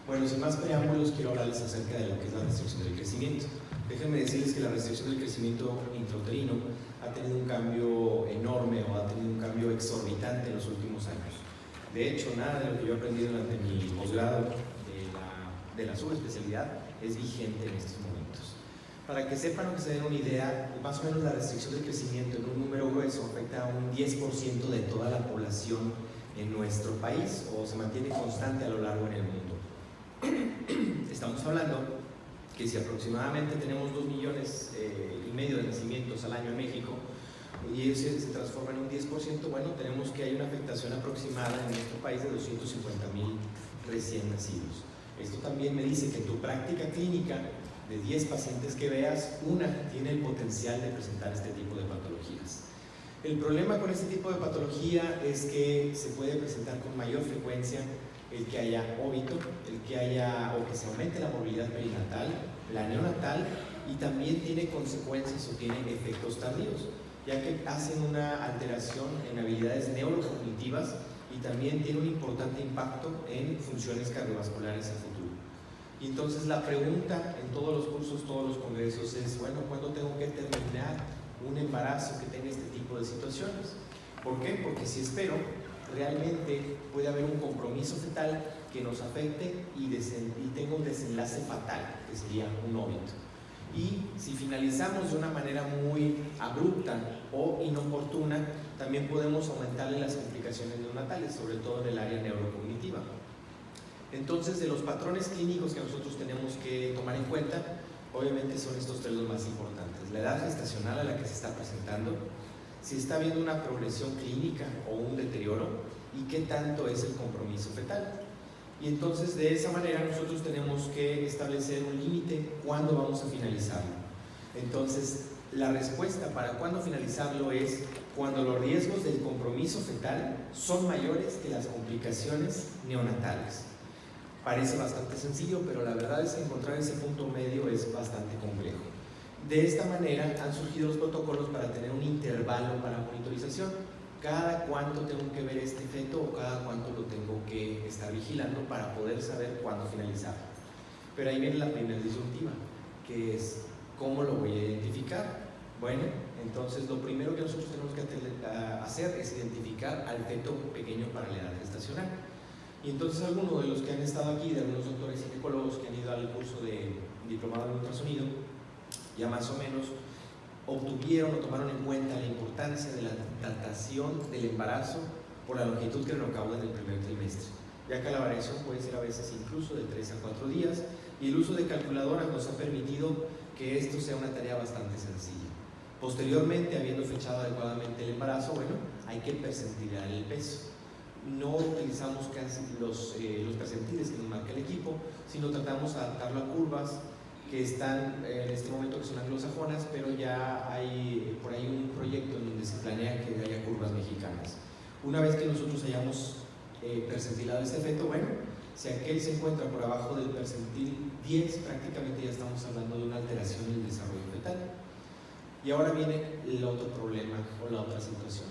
Bueno, sin más preámbulos, quiero hablarles acerca de lo que es la restricción del crecimiento. Déjenme decirles que la restricción del crecimiento intrauterino ha tenido un cambio enorme o ha tenido un cambio exorbitante en los últimos años. De hecho, nada de lo que yo he aprendido durante mi posgrado de la subespecialidad es vigente en estos momentos. Para que sepan o que se den una idea, más o menos la restricción del crecimiento en un número grueso afecta a un 10% de toda la población en nuestro país o se mantiene constante a lo largo en el mundo. Estamos hablando que si aproximadamente tenemos 2,5 millones de nacimientos al año en México y eso se transforma en un 10%, bueno, tenemos que hay una afectación aproximada en nuestro país de 250,000 recién nacidos. Esto también me dice que en tu práctica clínica, de 10 pacientes que veas, una tiene el potencial de presentar este tipo de patologías. El problema con este tipo de patología es que se puede presentar con mayor frecuencia el que haya óbito, el que haya o que se aumente la movilidad perinatal, la neonatal, y también tiene consecuencias o tiene efectos tardíos, ya que hacen una alteración en habilidades neurocognitivas y también tiene un importante impacto en funciones cardiovasculares a futuro. Y entonces la pregunta en todos los cursos, todos los congresos es, bueno, ¿cuándo tengo que terminar un embarazo que tenga este tipo de situaciones? ¿Por qué? Porque si espero, realmente puede haber un compromiso fetal que nos afecte y tenga un desenlace fatal, que sería un óbito. Y si finalizamos de una manera muy abrupta o inoportuna, también podemos aumentarle las complicaciones neonatales, sobre todo en el área neurocognitiva. Entonces, de los patrones clínicos que nosotros tenemos que tomar en cuenta, obviamente son estos tres los más importantes: la edad gestacional a la que se está presentando, si está habiendo una progresión clínica o un deterioro y qué tanto es el compromiso fetal. Y entonces de esa manera nosotros tenemos que establecer un límite cuándo vamos a finalizarlo. Entonces la respuesta para cuándo finalizarlo es cuando los riesgos del compromiso fetal son mayores que las complicaciones neonatales. Parece bastante sencillo, pero la verdad es que encontrar ese punto medio es bastante complejo. De esta manera han surgido los protocolos para tener un intervalo para monitorización. Cada cuánto tengo que ver este feto o cada cuánto lo tengo que estar vigilando para poder saber cuándo finalizar. Pero ahí viene la primera disyuntiva, que es ¿cómo lo voy a identificar? Bueno, entonces lo primero que nosotros tenemos que hacer es identificar al feto pequeño para la edad gestacional. Y entonces algunos de los que han estado aquí, de algunos doctores ginecólogos que han ido al curso de diplomado en ultrasonido, ya más o menos obtuvieron o tomaron en cuenta la importancia de la datación del embarazo por la longitud crenocauda en el primer trimestre, ya que la variación puede ser a veces incluso de 3 a 4 días, y el uso de calculadoras nos ha permitido que esto sea una tarea bastante sencilla. Posteriormente, habiendo fechado adecuadamente el embarazo, bueno, hay que percentilar el peso. No utilizamos casi los percentiles que nos marca el equipo, sino tratamos de adaptarlo a curvas que están en este momento que son anglosajonas, pero ya hay por ahí un proyecto en donde se planea que haya curvas mexicanas. Una vez que nosotros hayamos percentilado este efecto, bueno, si aquel se encuentra por abajo del percentil 10, prácticamente ya estamos hablando de una alteración en el desarrollo fetal. Y ahora viene el otro problema o la otra situación.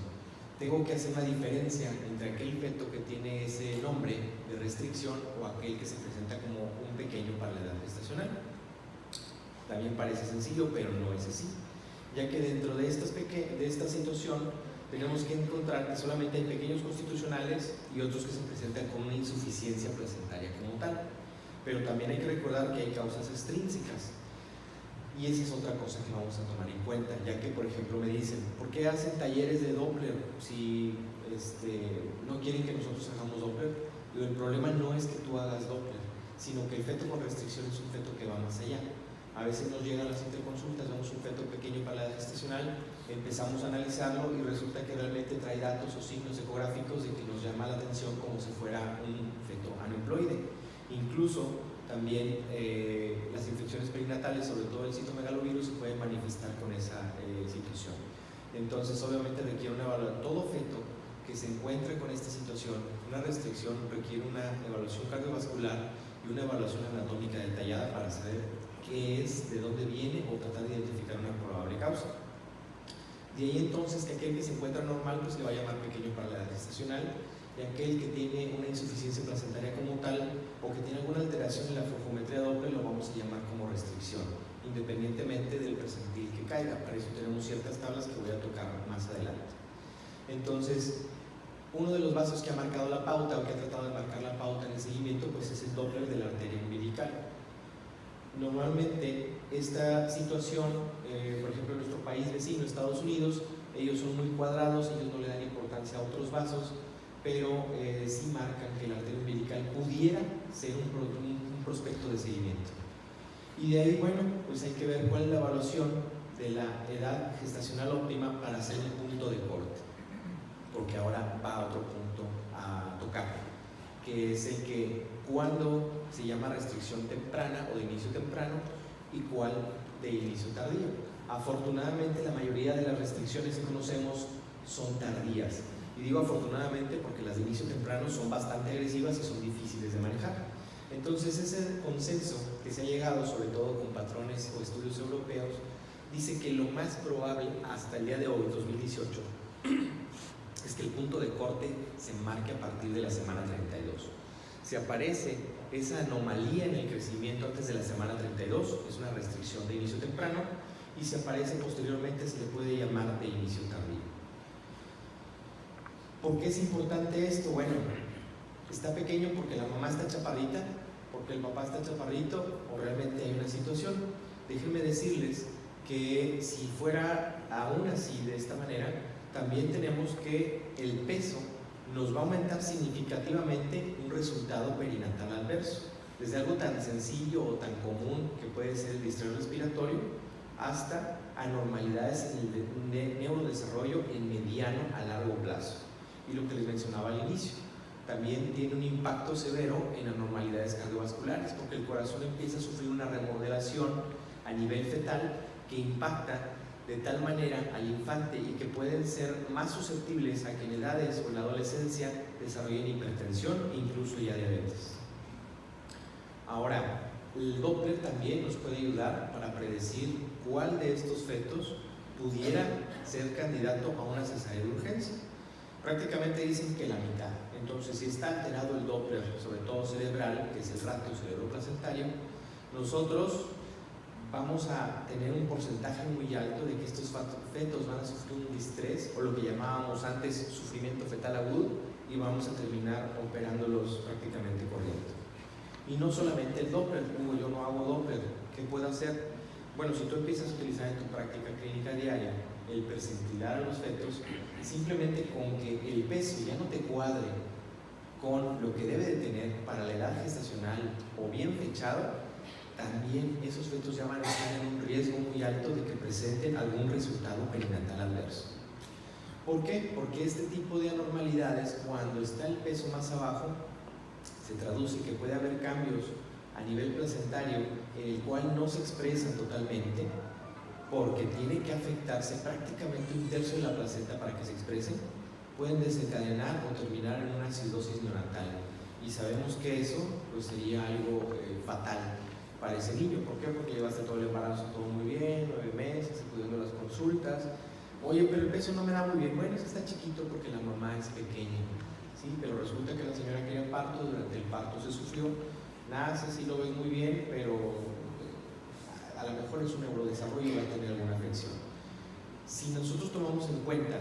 Tengo que hacer una diferencia entre aquel feto que tiene ese nombre de restricción o aquel que se presenta como un pequeño para la edad gestacional. También parece sencillo, pero no es así, ya que dentro de esta situación tenemos que encontrar que solamente hay pequeños constitucionales y otros que se presentan con una insuficiencia placentaria como tal. Pero también hay que recordar que hay causas extrínsecas, y esa es otra cosa que vamos a tomar en cuenta, ya que por ejemplo me dicen, ¿por qué hacen talleres de Doppler si no quieren que nosotros hagamos Doppler? Pero el problema no es que tú hagas Doppler, sino que el feto con restricción es un feto que va más allá. A veces nos llegan las interconsultas, vemos un feto pequeño para la edad gestacional, empezamos a analizarlo y resulta que realmente trae datos o signos ecográficos de que nos llama la atención como si fuera un feto aneuploide. Incluso también las infecciones perinatales, sobre todo el citomegalovirus, se pueden manifestar con esa situación. Entonces obviamente requiere una evaluación. Todo feto que se encuentre con esta situación, una restricción, requiere una evaluación cardiovascular y una evaluación anatómica detallada para saber qué es, de dónde viene o tratar de identificar una probable causa. De ahí entonces que aquel que se encuentra normal pues le va a llamar pequeño para la edad gestacional, y aquel que tiene una insuficiencia placentaria como tal o que tiene alguna alteración en la flujometría Doppler lo vamos a llamar como restricción, independientemente del percentil que caiga. Para eso tenemos ciertas tablas que voy a tocar más adelante. Entonces, uno de los vasos que ha marcado la pauta o que ha tratado de marcar la pauta en el seguimiento pues es el Doppler de la arteria umbilical. Normalmente esta situación, por ejemplo en nuestro país vecino, Estados Unidos, ellos son muy cuadrados, ellos no le dan importancia a otros vasos, pero sí marcan que la arteria umbilical pudiera ser un prospecto de seguimiento. Y de ahí, bueno, pues hay que ver cuál es la evaluación de la edad gestacional óptima para hacer un punto de corte, porque ahora va a otro punto a tocar, que es el que cuando se llama restricción temprana o de inicio temprano y cuál de inicio tardío. Afortunadamente la mayoría de las restricciones que conocemos son tardías, y digo afortunadamente porque las de inicio temprano son bastante agresivas y son difíciles de manejar. Entonces ese consenso que se ha llegado, sobre todo con patrones o estudios europeos, dice que lo más probable hasta el día de hoy, 2018, es que el punto de corte se marque a partir de la semana 32. Si aparece esa anomalía en el crecimiento antes de la semana 32, es una restricción de inicio temprano, y si aparece posteriormente se le puede llamar de inicio tardío. ¿Por qué es importante esto? Bueno, está pequeño porque la mamá está chaparrita, porque el papá está chaparrito, o realmente hay una situación. Déjenme decirles que si fuera aún así de esta manera, también tenemos que el peso nos va a aumentar significativamente un resultado perinatal adverso, desde algo tan sencillo o tan común que puede ser el distrés respiratorio hasta anormalidades en el neurodesarrollo en mediano a largo plazo. Y lo que les mencionaba al inicio, también tiene un impacto severo en anormalidades cardiovasculares, porque el corazón empieza a sufrir una remodelación a nivel fetal que impacta de tal manera al infante y que pueden ser más susceptibles a que en edades o en la adolescencia desarrollen hipertensión e incluso ya diabetes. Ahora, el Doppler también nos puede ayudar para predecir cuál de estos fetos pudiera ser candidato a una cesárea de urgencia. Prácticamente dicen que la mitad. Entonces, si está alterado el Doppler, sobre todo cerebral, que es el ratio cerebroplacentario, nosotros vamos a tener un porcentaje muy alto de que estos fetos van a sufrir un distrés, o lo que llamábamos antes sufrimiento fetal agudo, y vamos a terminar operándolos prácticamente corriendo. Y no solamente el Doppler, como yo no hago Doppler, ¿qué puedo hacer? Bueno, si tú empiezas a utilizar en tu práctica clínica diaria el percentilar a los fetos, simplemente con que el peso ya no te cuadre con lo que debe de tener para la edad gestacional o bien fechado, también esos fetos ya van a estar en un riesgo muy alto de que presenten algún resultado perinatal adverso. ¿Por qué? Porque este tipo de anormalidades, cuando está el peso más abajo, se traduce que puede haber cambios a nivel placentario en el cual no se expresan totalmente, porque tiene que afectarse prácticamente un tercio de la placenta para que se expresen, pueden desencadenar o terminar en una acidosis neonatal. Y sabemos que eso pues, sería algo fatal para ese niño. ¿Por qué? Porque llevaste todo el embarazo todo muy bien, 9 meses, acudiendo a las consultas. Oye, pero el peso no me da muy bien. Bueno, es que está chiquito porque la mamá es pequeña, ¿sí? Pero resulta que la señora quería parto, durante el parto se sufrió, nace, sí lo ves muy bien, pero a lo mejor es un neurodesarrollo y va a tener alguna afección. Si nosotros tomamos en cuenta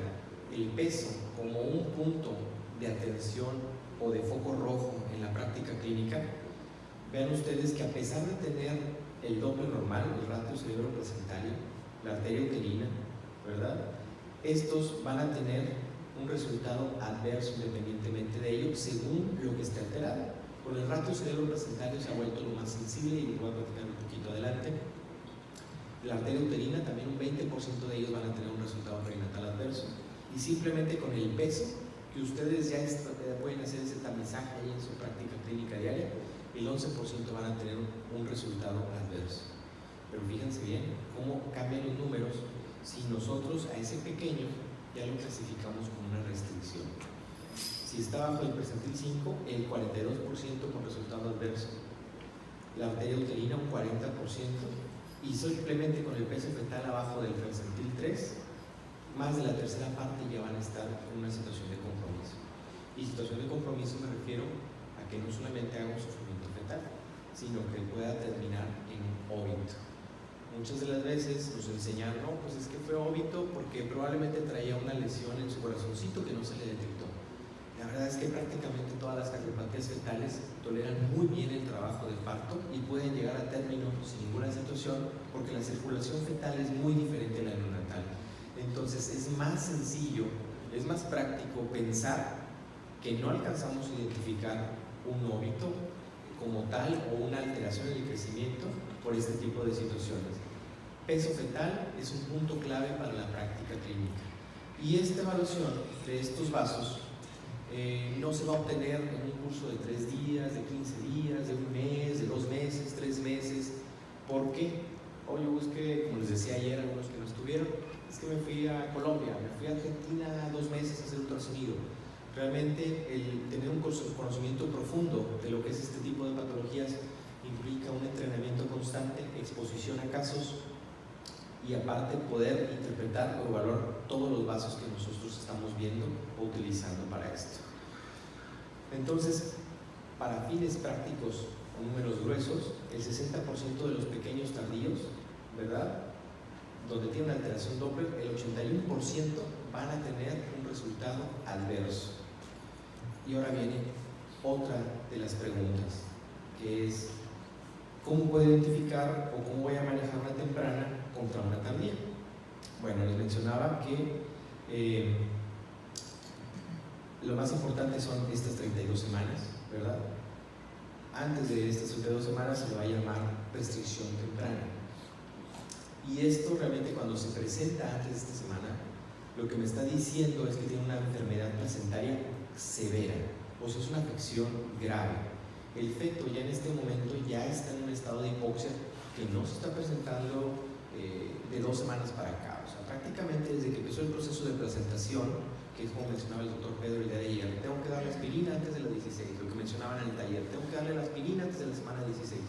el peso como un punto de atención o de foco rojo en la práctica clínica, vean ustedes que a pesar de tener el Doppler normal, el ratio cerebroplacentario, la arteria uterina, ¿verdad? Estos van a tener un resultado adverso independientemente de ello, según lo que esté alterado. Con el ratio cerebroplacentario se ha vuelto lo más sensible, y lo voy a platicar un poquito adelante. La arteria uterina, también un 20% de ellos van a tener un resultado perinatal adverso. Y simplemente con el peso, que ustedes ya pueden hacer ese tamizaje ahí en su práctica clínica diaria, el 11% van a tener un resultado adverso. Pero fíjense bien cómo cambian los números si nosotros a ese pequeño ya lo clasificamos como una restricción. Si está bajo el percentil 5, el 42% con resultado adverso. La arteria uterina un 40%, y simplemente con el peso fetal abajo del percentil 3, más de la tercera parte ya van a estar en una situación de compromiso. Y situación de compromiso me refiero a que no solamente haga un sufrimiento fetal, sino que pueda terminar en óbito. Muchas de las veces nos enseñan, no, pues es que fue óbito porque probablemente traía una lesión en su corazoncito que no se le detectó. La verdad es que prácticamente todas las cardiopatías fetales toleran muy bien el trabajo del parto y pueden llegar a término sin ninguna situación porque la circulación fetal es muy diferente a la neonatal. Entonces es más sencillo, es más práctico pensar que no alcanzamos a identificar un óbito como tal o una alteración en el crecimiento por este tipo de situaciones. Peso fetal es un punto clave para la práctica clínica y esta evaluación de estos vasos no se va a obtener en un curso de 3 días, de 15 días, de un mes, de 2 meses, 3 meses. ¿Por qué? Yo busqué, como les decía ayer a algunos que no estuvieron, es que me fui a Colombia, me fui a Argentina 2 meses a hacer ultrasonido. Realmente el tener un conocimiento profundo de lo que es este tipo de patologías implica un entrenamiento constante, exposición a casos y aparte poder interpretar o evaluar todos los vasos que nosotros estamos viendo o utilizando para esto. Entonces, para fines prácticos o números gruesos, el 60% de los pequeños tardíos, ¿verdad?, donde tiene una alteración Doppler, el 81% van a tener un resultado adverso. Y ahora viene otra de las preguntas, que es ¿cómo puedo identificar o cómo voy a manejar una temprana contra una tardía? Bueno, les mencionaba que lo más importante son estas 32 semanas, ¿verdad? Antes de estas 32 semanas se le va a llamar restricción temprana. Y esto realmente cuando se presenta antes de esta semana, lo que me está diciendo es que tiene una enfermedad placentaria severa, o sea, es una afección grave. El feto ya en este momento ya está en un estado de hipoxia que no se está presentando de 2 semanas para acá. O sea, prácticamente desde que empezó el proceso de placentación, que es como mencionaba el doctor Pedro el día de ayer, tengo que darle aspirina antes de la 16, lo que mencionaban en el taller, tengo que darle la aspirina antes de la semana 16.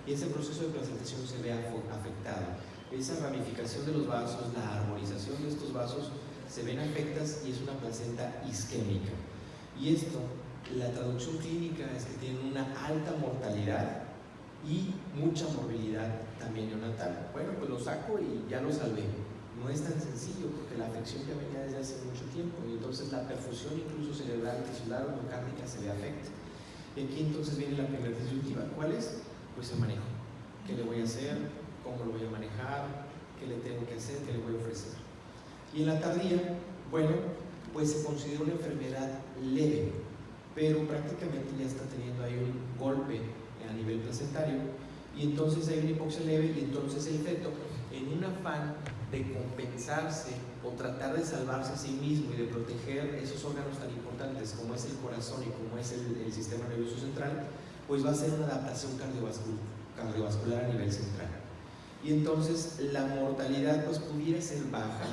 Y ese proceso de placentación se ve afectado. Esa ramificación de los vasos, la armonización de estos vasos se ven afectadas y es una placenta isquémica. Y esto, la traducción clínica es que tienen una alta mortalidad y mucha morbilidad también neonatal. Bueno, pues lo saco y ya lo salvé. No es tan sencillo porque la afección ya venía desde hace mucho tiempo y entonces la perfusión incluso cerebral, tisular o miocárdica se ve afecta. Y aquí entonces viene la primera disyuntiva. ¿Cuál es? Pues el manejo. ¿Qué le voy a hacer? ¿Cómo lo voy a manejar? ¿Qué le tengo que hacer? ¿Qué le voy a ofrecer? Y en la tardía, bueno, pues se considera una enfermedad leve, pero prácticamente ya está teniendo ahí un golpe a nivel placentario y entonces hay una hipoxia leve y entonces el feto, en un afán de compensarse o tratar de salvarse a sí mismo y de proteger esos órganos tan importantes como es el corazón y como es el sistema nervioso central, pues va a hacer una adaptación cardiovascular a nivel central. Y entonces la mortalidad pues pudiera ser baja,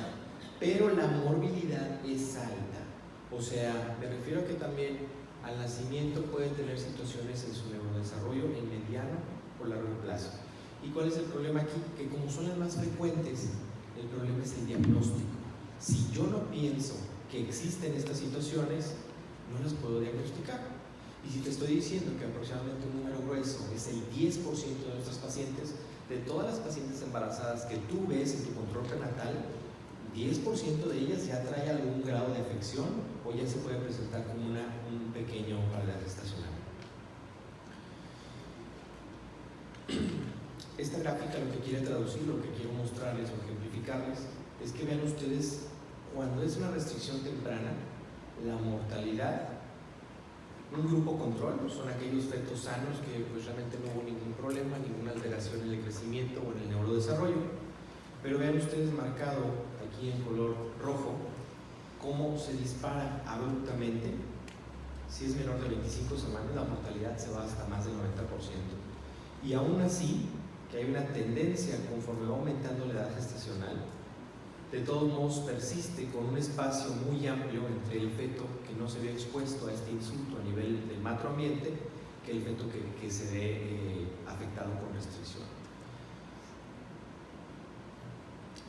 pero la morbilidad es alta. O sea, me refiero a que también al nacimiento puede tener situaciones en su neurodesarrollo en mediano o largo plazo. ¿Y cuál es el problema aquí? Que como son las más frecuentes, el problema es el diagnóstico. Si yo no pienso que existen estas situaciones, no las puedo diagnosticar. Y si te estoy diciendo que aproximadamente un número grueso es el 10% de nuestras pacientes, de todas las pacientes embarazadas que tú ves en tu control prenatal, 10% de ellas ya trae algún grado de afección o ya se puede presentar como un pequeño paladar gestacional. Esta gráfica lo que quiere traducir, lo que quiero mostrarles o ejemplificarles, es que vean ustedes, cuando es una restricción temprana, la mortalidad, un grupo control, son aquellos fetos sanos que pues realmente no hubo ningún problema, ninguna alteración en el crecimiento o en el neurodesarrollo. Pero vean ustedes marcado aquí en color rojo cómo se dispara abruptamente. Si es menor de 25 semanas, la mortalidad se va hasta más del 90%. Y aún así, que hay una tendencia conforme va aumentando la edad gestacional, de todos modos persiste con un espacio muy amplio entre el feto que no se ve expuesto a este insulto a nivel del macroambiente que el feto que se ve afectado con restricción.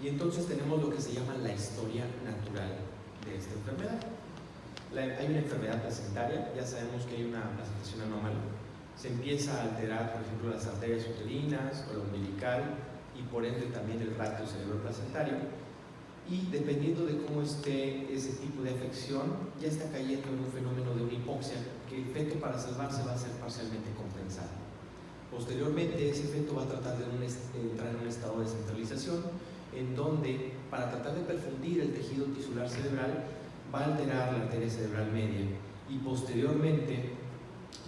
Y entonces tenemos lo que se llama la historia natural de esta enfermedad. Hay una enfermedad placentaria, ya sabemos que hay una placentación anómala. Se empieza a alterar, por ejemplo, las arterias uterinas o la umbilical y por ende también el ratio cerebroplacentario. Y dependiendo de cómo esté ese tipo de afección, ya está cayendo en un fenómeno de una hipoxia que el feto, para salvarse, va a ser parcialmente compensado. Posteriormente, ese feto va a tratar de entrar en un estado de centralización, en donde, para tratar de perfundir el tejido tisular cerebral, va a alterar la arteria cerebral media y posteriormente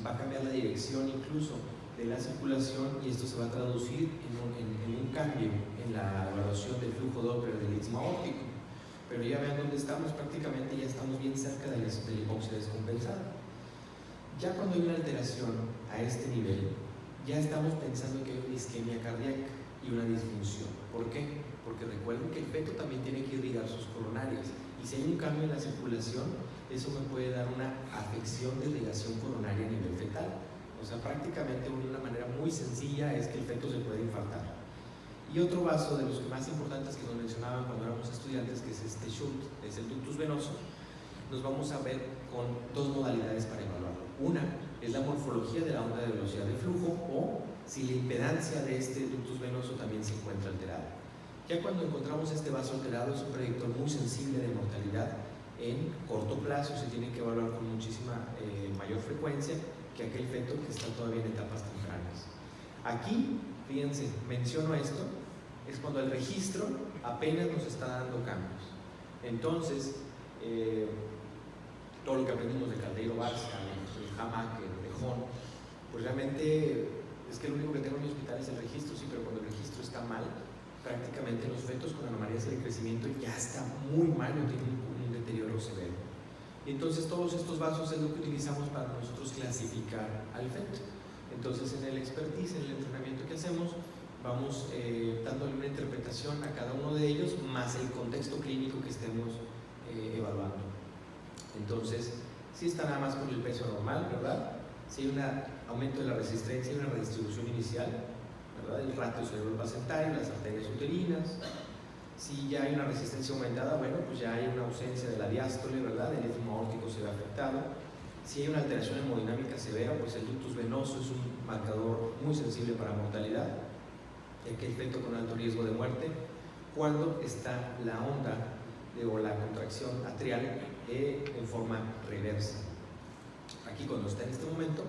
va a cambiar la dirección incluso de la circulación, y esto se va a traducir en un cambio en la evaluación del flujo Doppler del istmo aórtico. Pero ya vean dónde estamos, prácticamente ya estamos bien cerca de la hipoxia descompensada. Ya cuando hay una alteración a este nivel, ya estamos pensando que hay una isquemia cardíaca y una disfunción. ¿Por qué? Porque recuerden que el feto también tiene que irrigar sus coronarias, y si hay un cambio en la circulación, eso me puede dar una afección de irrigación coronaria a nivel fetal. O sea, prácticamente de una manera muy sencilla es que el feto se puede infartar. Y otro vaso de los más importantes que nos mencionaban cuando éramos estudiantes, que es este shunt, es el ductus venoso. Nos vamos a ver con dos modalidades para evaluarlo. Una es la morfología de la onda de velocidad de flujo, o si la impedancia de este ductus venoso también se encuentra alterada. Ya cuando encontramos este vaso alterado, es un predictor muy sensible de mortalidad. En corto plazo se tiene que evaluar con muchísima mayor frecuencia que aquel feto que está todavía en etapas tempranas. Aquí, fíjense, menciono esto, es cuando el registro apenas nos está dando cambios. Entonces, todo lo que aprendimos de Caldeiro Barça, de Hamaker, de Hahn, pues realmente es que lo único que tengo en mi hospital es el registro, sí, pero cuando el registro está mal, prácticamente los fetos con anomalías de crecimiento ya está muy mal, o tienen un deterioro severo. Y entonces todos estos vasos es lo que utilizamos para nosotros clasificar al feto. Entonces en el expertise, en el entrenamiento que hacemos, vamos dándole una interpretación a cada uno de ellos, más el contexto clínico que estemos evaluando. Entonces, si está nada más con el peso normal, ¿verdad? Si hay un aumento de la resistencia y una redistribución inicial, ¿verdad? El ratio cerebroplacentario, las arterias uterinas. Si ya hay una resistencia aumentada, bueno, pues ya hay una ausencia de la diástole, ¿verdad? El istmo aórtico se ve afectado. Si hay una alteración hemodinámica severa, pues el ductus venoso es un marcador muy sensible para mortalidad, ya que el feto con alto riesgo de muerte, cuando está la onda o la contracción atrial en forma reversa. Aquí, cuando está en este momento,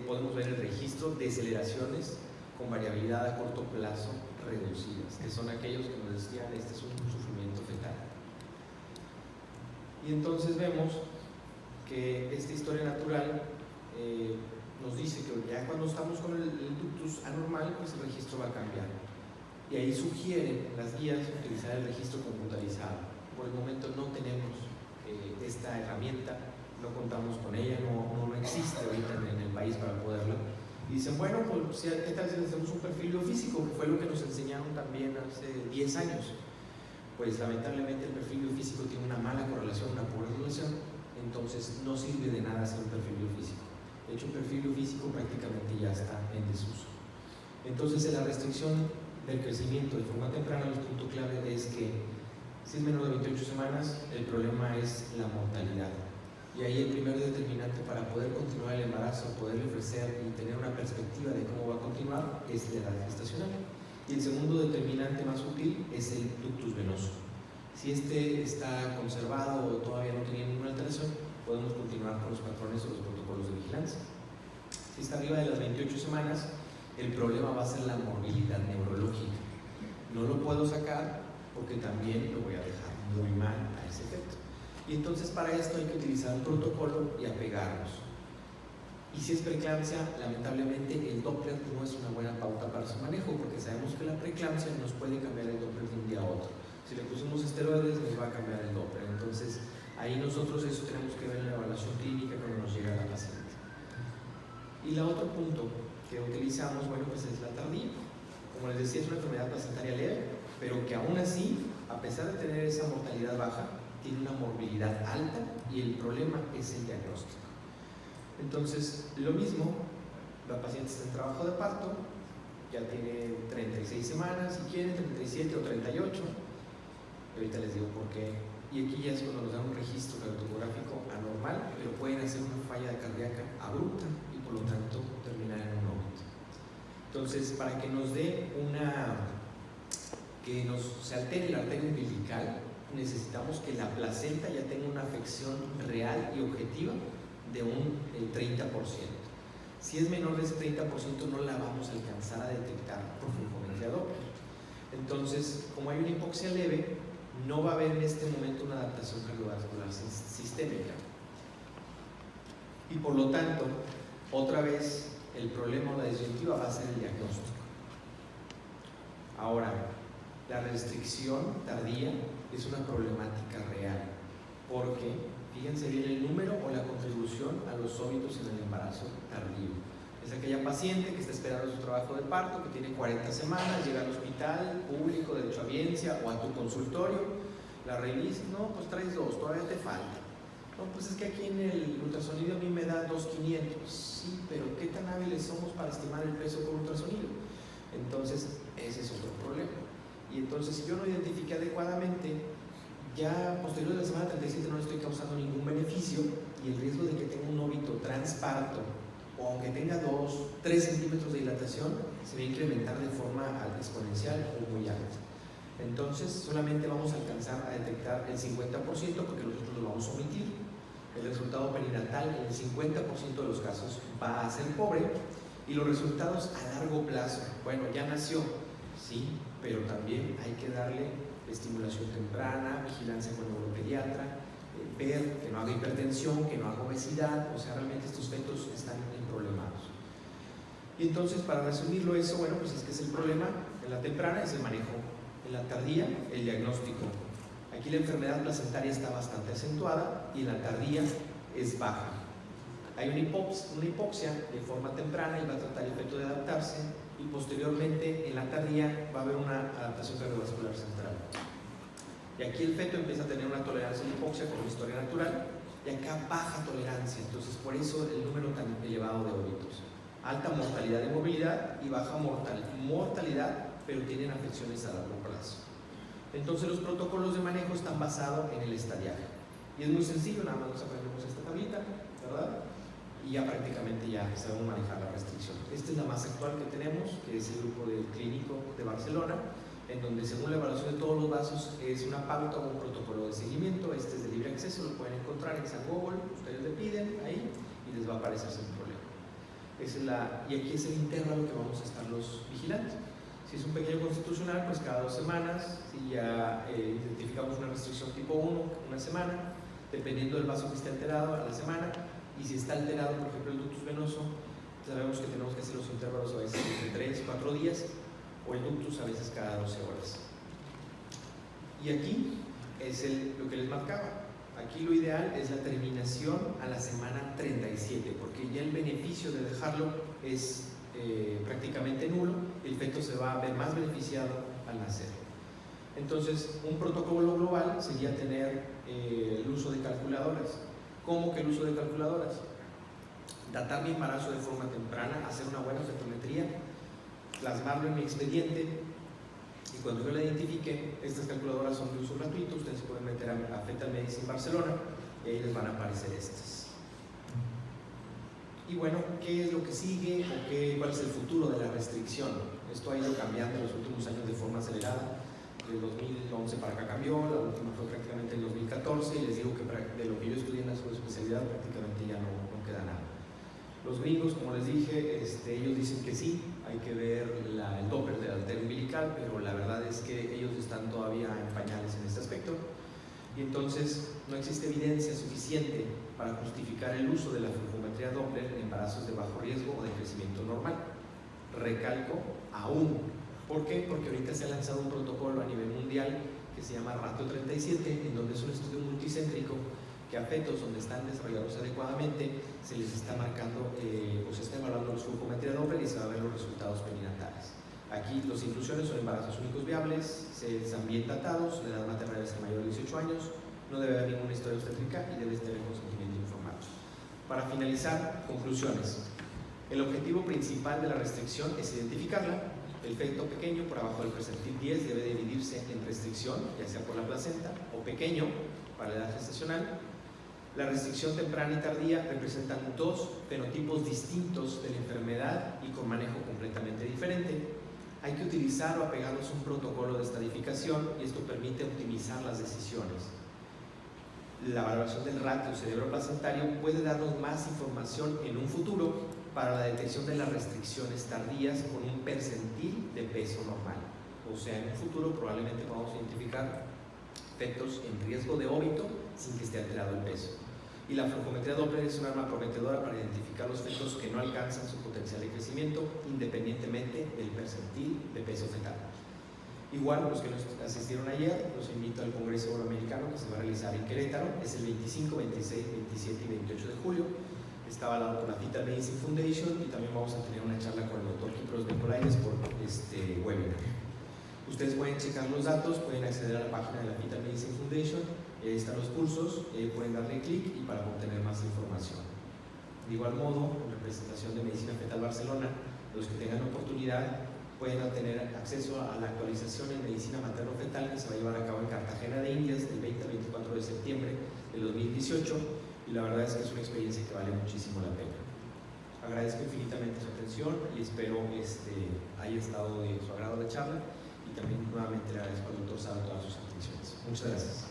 podemos ver el registro de aceleraciones con variabilidad a corto plazo reducidas, que son aquellos que nos decían, este es un sufrimiento fetal. Y entonces vemos que esta historia natural nos dice que ya cuando estamos con el ductus anormal, pues el registro va a cambiar. Y ahí sugieren las guías utilizar el registro computarizado. Por el momento no tenemos esta herramienta, no contamos con ella, no existe ahorita en el país para poderla. Y dicen, bueno, pues ¿qué tal si hacemos un perfil biofísico? Que fue lo que nos enseñaron también hace 10 años. Pues lamentablemente el perfil biofísico tiene una mala correlación, una pobre relación, entonces no sirve de nada hacer un perfil biofísico. De hecho, el perfil biofísico prácticamente ya está en desuso. Entonces, en la restricción del crecimiento de forma temprana, el punto clave es que si es menor de 28 semanas, el problema es la mortalidad. Y ahí el primer determinante para poder continuar el embarazo, poderle ofrecer y tener una perspectiva de cómo va a continuar, es la edad gestacional. Y el segundo determinante más útil es el ductus venoso. Si este está conservado o todavía no tiene ninguna alteración, podemos continuar con los patrones o los protocolos de vigilancia. Si está arriba de las 28 semanas, el problema va a ser la morbilidad neurológica. No lo puedo sacar porque también lo voy a dejar muy mal a ese efecto. Y entonces para esto hay que utilizar un protocolo y apegarnos. Y si es preeclampsia, lamentablemente el Doppler no es una buena pauta para su manejo, porque sabemos que la preeclampsia nos puede cambiar el Doppler de un día a otro. Si le pusimos esteroides, nos va a cambiar el Doppler. Entonces ahí nosotros eso tenemos que ver en la evaluación clínica cuando nos llega la paciente. Y el otro punto que utilizamos, bueno, pues es la tardía. Como les decía, es una enfermedad placentaria leve, pero que aún así, a pesar de tener esa mortalidad baja, tiene una morbilidad alta, y el problema es el diagnóstico. Entonces, lo mismo, la paciente está en trabajo de parto, ya tiene 36 semanas, si quieren, 37 o 38. Ahorita les digo por qué y aquí ya es cuando nos dan un registro cardiográfico anormal, pero pueden hacer una falla cardíaca abrupta y por lo tanto terminar en un óbito. Entonces, para que nos dé se altere la arteria umbilical, necesitamos que la placenta ya tenga una afección real y objetiva de un 30%. Si es menor de ese 30%, no la vamos a alcanzar a detectar por flujometría Doppler. Entonces, como hay una hipoxia leve, no va a haber en este momento una adaptación cardiovascular sistémica. Y por lo tanto, otra vez, el problema o la disyuntiva va a ser el diagnóstico. Ahora, la restricción tardía es una problemática real, porque fíjense bien el número o la contribución a los óbitos en el embarazo tardío. Es aquella paciente que está esperando su trabajo de parto, que tiene 40 semanas, llega al hospital público de derechohabiencia o a tu consultorio, la revisas, no, pues traes 2, todavía te falta. No, pues es que aquí en el ultrasonido a mí me da 2,500. Sí, pero ¿qué tan hábiles somos para estimar el peso por ultrasonido? Entonces, ese es otro problema. Y entonces, si yo no identifiqué adecuadamente, ya posterior de la semana 37 no le estoy causando ningún beneficio y el riesgo de que tenga un óbito transparto o aunque tenga 2, 3 centímetros de dilatación, se va a incrementar de forma exponencial o muy alta. Entonces, solamente vamos a alcanzar a detectar el 50% porque los otros lo vamos a omitir. El resultado perinatal en el 50% de los casos va a ser pobre y los resultados a largo plazo, bueno, ya nació, sí, pero también hay que darle estimulación temprana, vigilancia con el neuropediatra, ver que no haga hipertensión, que no haga obesidad, o sea, realmente estos fetos están problemados. Y entonces, para resumirlo eso, bueno, pues es que es el problema en la temprana, es el manejo; en la tardía, el diagnóstico. Aquí la enfermedad placentaria está bastante acentuada y en la tardía es baja. Hay una hipoxia de forma temprana y va a tratar el feto de adaptarse, y posteriormente en la tardía va a haber una adaptación cardiovascular central. Y aquí el feto empieza a tener una tolerancia a la hipoxia como historia natural, y acá baja tolerancia, entonces por eso el número tan elevado de óbitos. Alta mortalidad y movilidad y baja mortalidad, pero tienen afecciones a largo plazo. Entonces los protocolos de manejo están basados en el estadiaje. Y es muy sencillo, nada más nos aprendemos esta tablita, ¿verdad? Y ya prácticamente ya sabemos manejar la restricción. Esta es la más actual que tenemos, que es el grupo del clínico de Barcelona, en donde según la evaluación de todos los vasos es una pauta o un protocolo de seguimiento. Este es de libre acceso, lo pueden encontrar en San Google, ustedes le piden ahí y les va a aparecer sin problema. Y aquí es el intervalo que vamos a estarlos vigilando. Si es un pequeño constitucional, pues cada 2 semanas. Si ya identificamos una restricción tipo 1, una semana, dependiendo del vaso que esté alterado, a la semana. Y si está alterado, por ejemplo, el ductus venoso, sabemos que tenemos que hacer los intervalos a veces entre 3, 4 días, o el ductus a veces cada 12 horas. Y aquí es lo que les marcaba. Aquí lo ideal es la terminación a la semana 37, porque ya el beneficio de dejarlo es prácticamente nulo, el feto se va a ver más beneficiado al nacer. Entonces, un protocolo global sería tener el uso de calculadoras. ¿Cómo que el uso de calculadoras? Datar mi embarazo de forma temprana, hacer una buena fetometría, plasmarlo en mi expediente, y cuando yo la identifique, estas calculadoras son de uso gratuito, ustedes se pueden meter a Fetal Medicine Barcelona y ahí les van a aparecer estas. Y bueno, ¿qué es lo que sigue o cuál es el futuro de la restricción? Esto ha ido cambiando en los últimos años de forma acelerada. Del 2011 para acá cambió, la última fue prácticamente en 2014, y les digo que de lo que yo estudié en la subespecialidad prácticamente ya no queda nada. Los gringos, como les dije, ellos dicen que sí, hay que ver el Doppler de la arteria umbilical, pero la verdad es que ellos están todavía en pañales en este aspecto, y entonces no existe evidencia suficiente para justificar el uso de la flujometría Doppler en embarazos de bajo riesgo o de crecimiento normal. Recalco, aún. ¿Por qué? Porque ahorita se ha lanzado un protocolo a nivel mundial que se llama Ratio 37, en donde es un estudio multicéntrico que a fetos donde están desarrollados adecuadamente se les está marcando, o se está evaluando la flujometría Doppler y se van a ver los resultados perinatales. Aquí las inclusiones son embarazos únicos viables, se están bien datados, la edad materna debe ser mayor de 18 años, no debe haber ninguna historia obstétrica y debe tener consentimiento informado. Para finalizar, conclusiones. El objetivo principal de la restricción es identificarla, El feto pequeño por abajo del percentil 10 debe dividirse en restricción, ya sea por la placenta, o pequeño para la edad gestacional. La restricción temprana y tardía representan dos fenotipos distintos de la enfermedad y con manejo completamente diferente. Hay que utilizar o apegarnos a un protocolo de estadificación y esto permite optimizar las decisiones. La valoración del ratio cerebroplacentario puede darnos más información en un futuro para la detección de las restricciones tardías con un percentil de peso normal. O sea, en un futuro probablemente podamos identificar fetos en riesgo de óbito sin que esté alterado el peso. Y la flujometría Doppler es un arma prometedora para identificar los fetos que no alcanzan su potencial de crecimiento independientemente del percentil de peso fetal. Igual, los que nos asistieron ayer, los invito al Congreso Euroamericano que se va a realizar en Querétaro, es el 25, 26, 27 y 28 de julio. Está avalado por la Fetal Medicine Foundation y también vamos a tener una charla con el doctor Kipros Nicolaides por este webinar. Ustedes pueden checar los datos, pueden acceder a la página de la Fetal Medicine Foundation, ahí están los cursos, pueden darle clic y para obtener más información. De igual modo, en representación de Medicina Fetal Barcelona, los que tengan oportunidad pueden tener acceso a la actualización en Medicina Materno-Fetal que se va a llevar a cabo en Cartagena de Indias del 20 al 24 de septiembre del 2018 y la verdad es que es una experiencia que vale muchísimo la pena. Agradezco infinitamente su atención y espero haya estado de su agrado la charla y también nuevamente le agradezco al doctor Sara todas sus atenciones. Muchas gracias.